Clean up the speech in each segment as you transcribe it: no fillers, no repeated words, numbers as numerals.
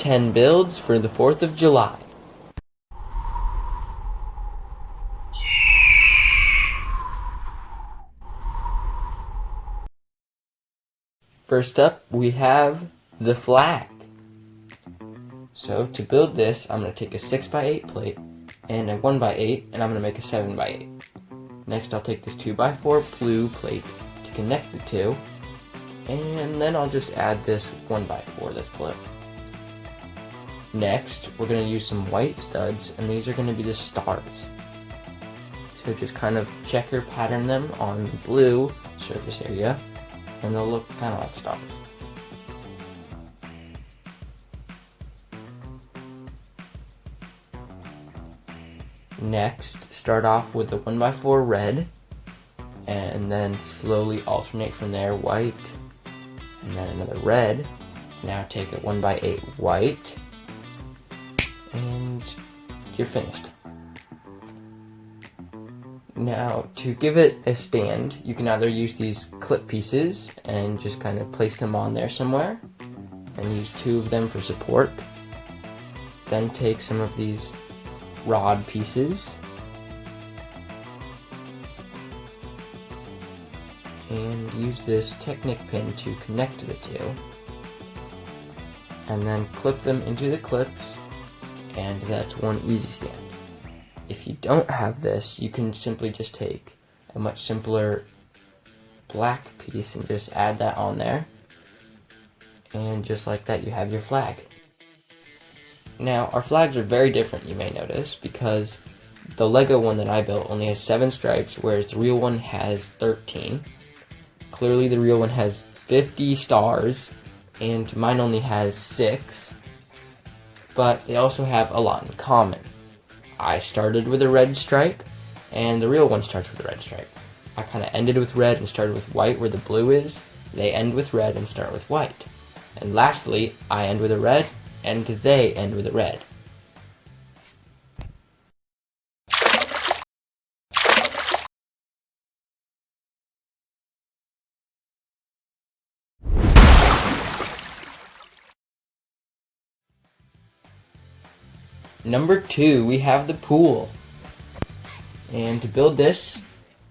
10 builds for the 4th of July. First up, we have the flag. So to build this, I'm going to take a 6x8 plate and a 1x8, and I'm going to make a 7x8. Next, I'll take this 2x4 blue plate to connect the two, and then I'll just add this 1x4 that's blue. Next, we're going to use some white studs, and these are going to be the stars. So just kind of checker pattern them on the blue surface area, and they'll look kind of like stars. Next, start off with the 1x4 red, and then slowly alternate from there, white, and then another red. Now take a 1x8 white, and you're finished. Now, to give it a stand, you can either use these clip pieces and just kind of place them on there somewhere, and use 2 of them for support. Then take some of these rod pieces and use this Technic pin to connect the two, and then clip them into the clips, and that's one easy stand. If you don't have this, you can simply just take a much simpler black piece and just add that on there, and just like that you have your flag. Now, our flags are very different, you may notice, because the Lego one that I built only has 7 stripes, whereas the real one has 13. Clearly the real one has 50 stars, and mine only has 6, but they also have a lot in common. I started with a red stripe, and the real one starts with a red stripe. I kind of ended with red and started with white where the blue is. They end with red and start with white. And lastly, I end with a red, and they end with a red. Number 2, we have the pool. And to build this,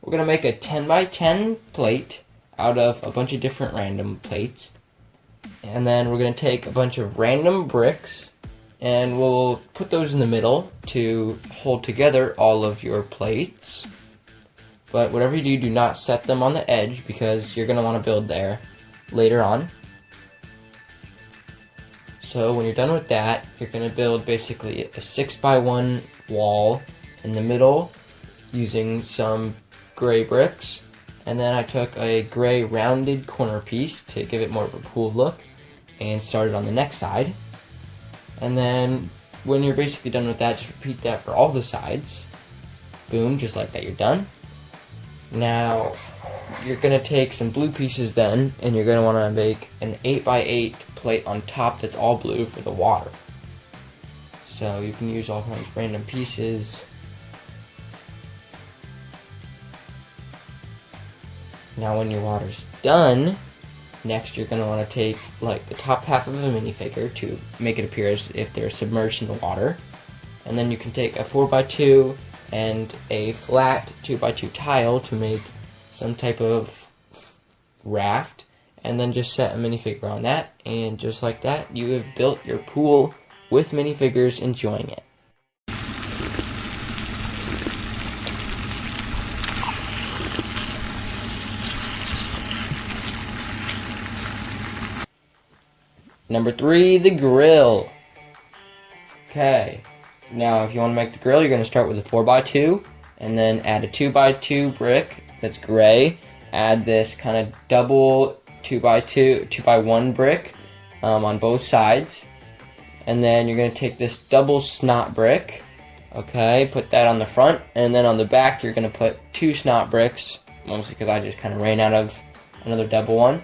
we're going to make a 10x10 plate out of a bunch of different random plates. And then we're going to take a bunch of random bricks, and we'll put those in the middle to hold together all of your plates. But whatever you do, do not set them on the edge, because you're going to want to build there later on. So when you're done with that, you're going to build basically a 6x1 wall in the middle using some gray bricks. And then I took a gray rounded corner piece to give it more of a pool look and started on the next side. And then when you're basically done with that, just repeat that for all the sides. Boom, just like that, you're done. Now, you're going to take some blue pieces then, and you're going to want to make an 8x8 plate on top that's all blue for the water. So you can use all kinds of random pieces. Now when your water's done, next you're going to want to take like the top half of a minifigure to make it appear as if they're submerged in the water. And then you can take a 4x2 and a flat 2x2 tile to make some type of raft, and then just set a minifigure on that, and just like that, you have built your pool with minifigures enjoying it. Number 3, the grill. Okay, now if you want to make the grill, you're going to start with a 4x2, and then add a 2x2 brick that's gray. Add this kind of double 2x1 brick on both sides. And then you're going to take this double snot brick, okay, put that on the front, and then on the back you're going to put 2 snot bricks, mostly because I just kind of ran out of another double one.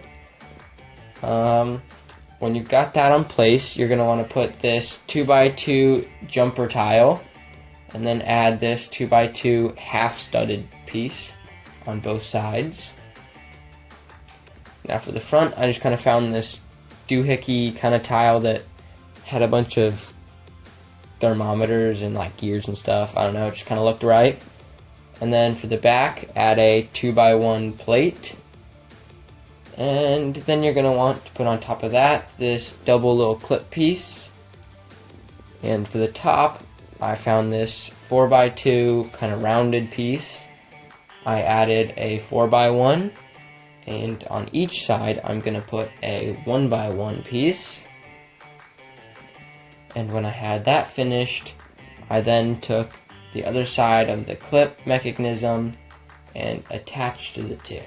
When you've got that in place, you're going to want to put this 2x2 jumper tile, and then add this 2x2 half studded piece on both sides. Now for the front, I just kind of found this doohickey kind of tile that Had a bunch of thermometers and like gears and stuff. I don't know, it just kind of looked right. And then for the back, add a 2x1 plate. And then you're going to want to put on top of that this double little clip piece. And for the top, I found this 4x2 kind of rounded piece. I added a 4x1, and on each side I'm going to put a 1x1 piece. And when I had that finished, I then took the other side of the clip mechanism and attached to the two.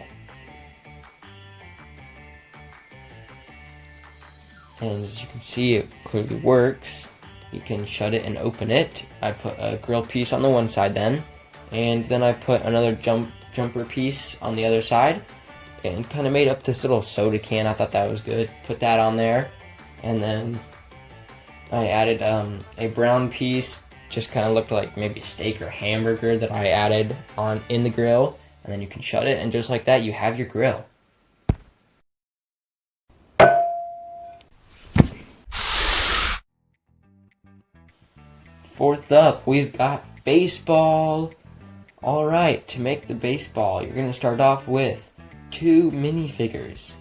And as you can see, it clearly works. You can shut it and open it. I put a grill piece on the one side then, and then I put another jumper piece on the other side, and kind of made up this little soda can. I thought that was good. Put that on there, and then I added a brown piece, just kind of looked like maybe steak or hamburger, that I added on in the grill, and then you can shut it, and just like that, you have your grill. Fourth up, we've got baseball. Alright, to make the baseball, you're going to start off with 2 minifigures.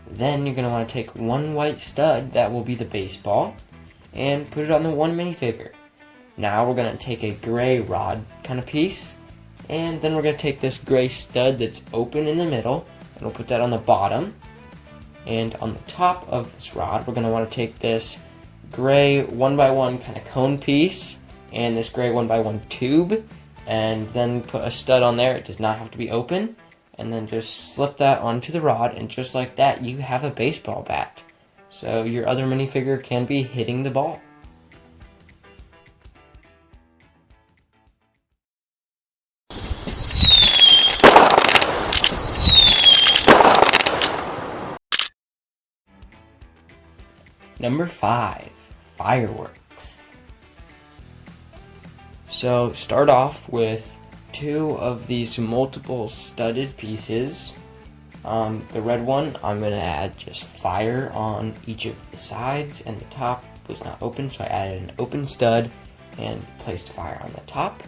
Then you're going to want to take one white stud, that will be the baseball, and put it on the one minifigure. Now we're going to take a gray rod kind of piece, and then we're going to take this gray stud that's open in the middle, and we'll put that on the bottom. And on the top of this rod, we're going to want to take this gray 1x1 kind of cone piece and this gray 1x1 tube, and then put a stud on there. It does not have to be open, and then just slip that onto the rod, and just like that, you have a baseball bat. So your other minifigure can be hitting the ball. Number 5, fireworks. So start off with 2 of these multiple studded pieces. The red one, I'm going to add just fire on each of the sides, and the top was not open, so I added an open stud and placed fire on the top.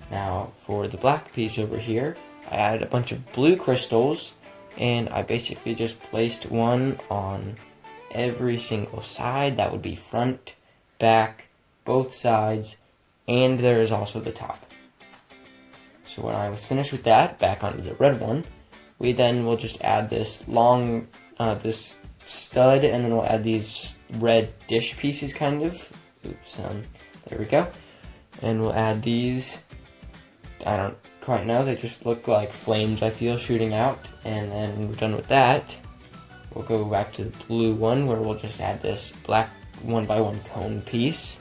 Now for the black piece over here, I added a bunch of blue crystals, and I basically just placed one on every single side. That would be front, back, both sides, and there is also the top. So when I was finished with that, back onto the red one, we then will just add this long, this stud, and then we'll add these red dish pieces, kind of. Oops, there we go. And we'll add these. I don't quite know, they just look like flames, I feel, shooting out. And then when we're done with that, we'll go back to the blue one, where we'll just add this black 1x1 cone piece.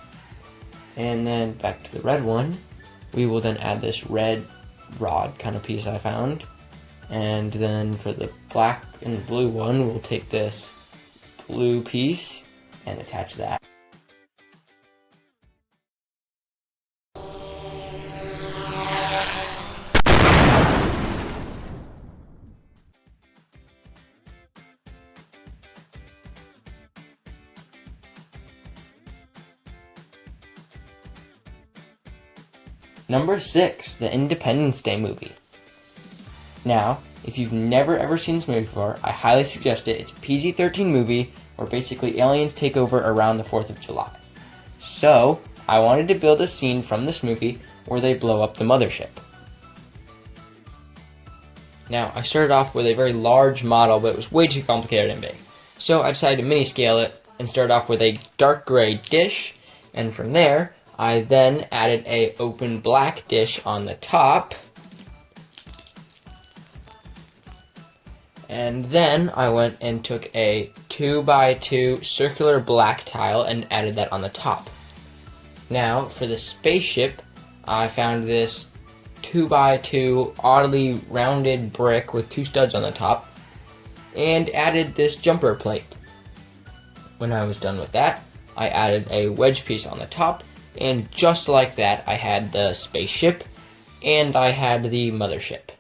And then back to the red one, we will then add this red rod kind of piece I found. And then for the black and blue one, we'll take this blue piece and attach that. Number 6, the Independence Day movie. Now, if you've never ever seen this movie before, I highly suggest it. It's a PG-13 movie where basically aliens take over around the 4th of July. So, I wanted to build a scene from this movie where they blow up the mothership. Now, I started off with a very large model, but it was way too complicated and big. So I decided to mini-scale it and start off with a dark gray dish, and from there, I then added a open black dish on the top. And then I went and took a 2x2 circular black tile and added that on the top. Now, for the spaceship, I found this 2x2 oddly rounded brick with 2 studs on the top and added this jumper plate. When I was done with that, I added a wedge piece on the top, and just like that, I had the spaceship and I had the mothership.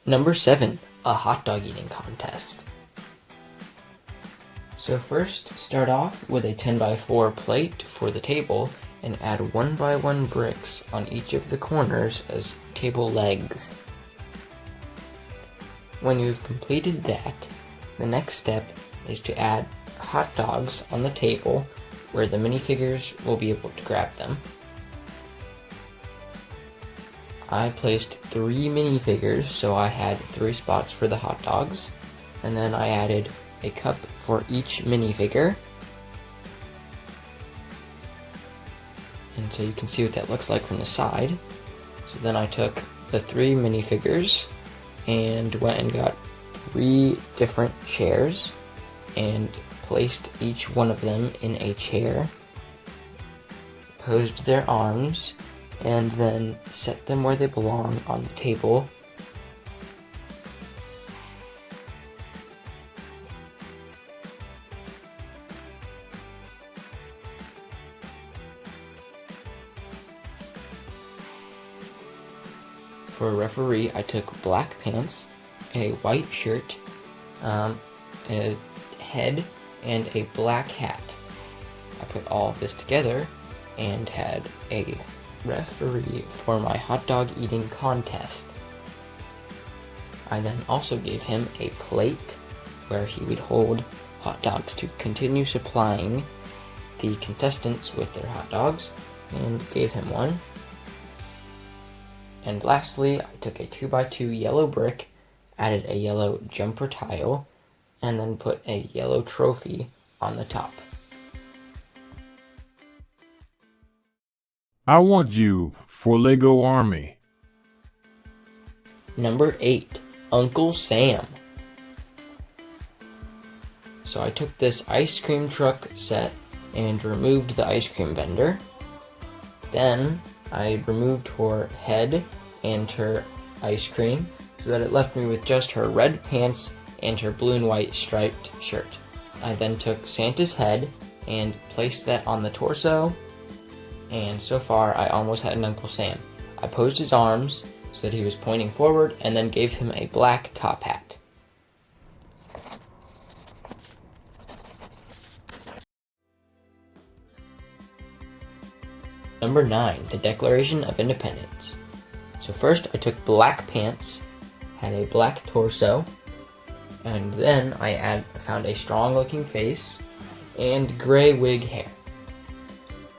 Number 7, a hot dog eating contest. So first, start off with a 10x4 plate for the table and add 1x1 bricks on each of the corners as table legs. When you've completed that, the next step is to add hot dogs on the table where the minifigures will be able to grab them. I placed 3 minifigures, so I had 3 spots for the hot dogs, and then I added a cup for each minifigure. And so you can see what that looks like from the side. So then I took the 3 minifigures and went and got 3 different chairs and placed each one of them in a chair, posed their arms, and then set them where they belong on the table. For a referee, I took black pants, a white shirt, a head, and a black hat. I put all of this together and had a referee for my hot dog eating contest. I then also gave him a plate where he would hold hot dogs to continue supplying the contestants with their hot dogs, and gave him one. And lastly, I took a 2x2 yellow brick, added a yellow jumper tile, and then put a yellow trophy on the top. I want you for Lego Army. Number 8, Uncle Sam. So I took this ice cream truck set and removed the ice cream vendor. Then I removed her head and her ice cream so that it left me with just her red pants and her blue and white striped shirt. I then took Santa's head and placed that on the torso, and so far I almost had an Uncle Sam. I posed his arms so that he was pointing forward and then gave him a black top hat. Number 9, the Declaration of Independence. So first I took black pants, had a black torso, and then I found a strong looking face and gray wig hair.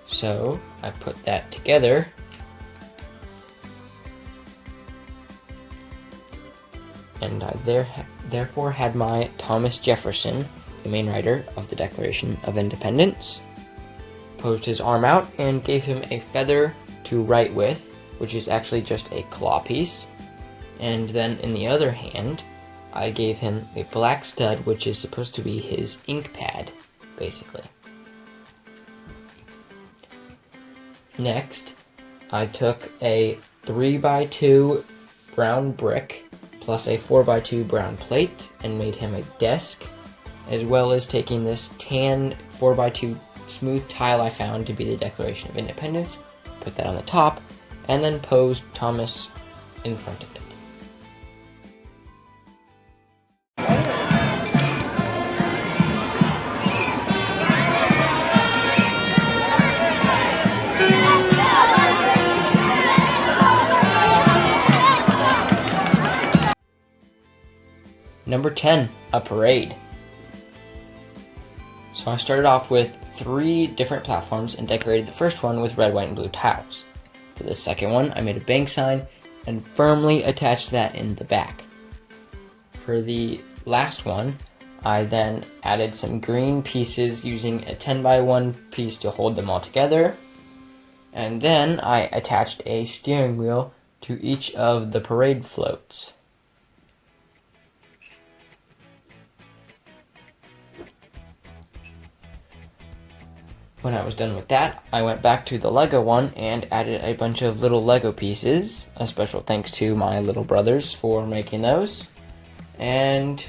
So I put that together and I therefore had my Thomas Jefferson, the main writer of the Declaration of Independence, posed his arm out and gave him a feather to write with, which is actually just a claw piece. And then in the other hand, I gave him a black stud, which is supposed to be his ink pad, basically. Next, I took a 3x2 brown brick plus a 4x2 brown plate and made him a desk, as well as taking this tan 4x2 smooth tile I found to be the Declaration of Independence, put that on the top, and then posed Thomas in front of it. Number 10, a parade. So I started off with 3 different platforms and decorated the first one with red, white, and blue tiles. For the second one, I made a bank sign and firmly attached that in the back. For the last one, I then added some green pieces using a 10x1 piece to hold them all together. And then I attached a steering wheel to each of the parade floats. When I was done with that, I went back to the Lego one and added a bunch of little Lego pieces. A special thanks to my little brothers for making those. And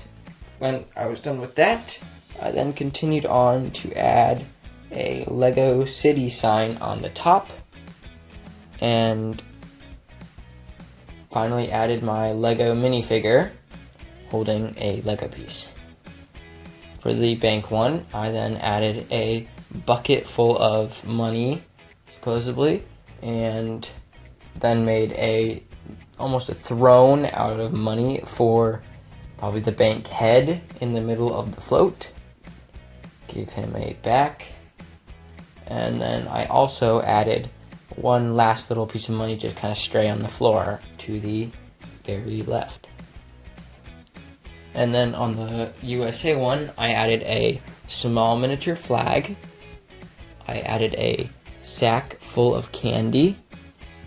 when I was done with that, I then continued on to add a Lego City sign on the top and finally added my Lego minifigure holding a Lego piece. For the bank one, I then added a bucket full of money, supposedly, and then made almost a throne out of money for probably the bank head in the middle of the float. Gave him a back. And then I also added one last little piece of money just kind of stray on the floor to the very left. And then on the USA one, I added a small miniature flag. I added a sack full of candy,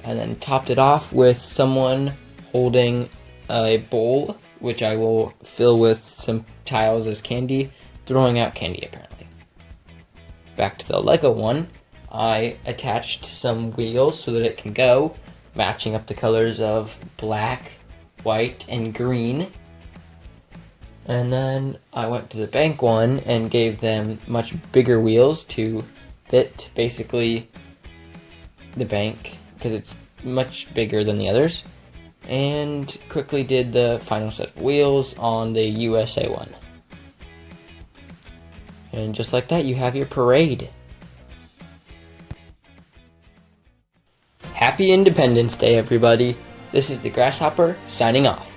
and then topped it off with someone holding a bowl, which I will fill with some tiles as candy, throwing out candy apparently. Back to the Lego one, I attached some wheels so that it can go, matching up the colors of black, white, and green. And then I went to the bank one and gave them much bigger wheels to fit basically the bank, because it's much bigger than the others, and quickly did the final set of wheels on the USA one. And just like that, you have your parade. Happy Independence Day, everybody. This is the Grasshopper signing off.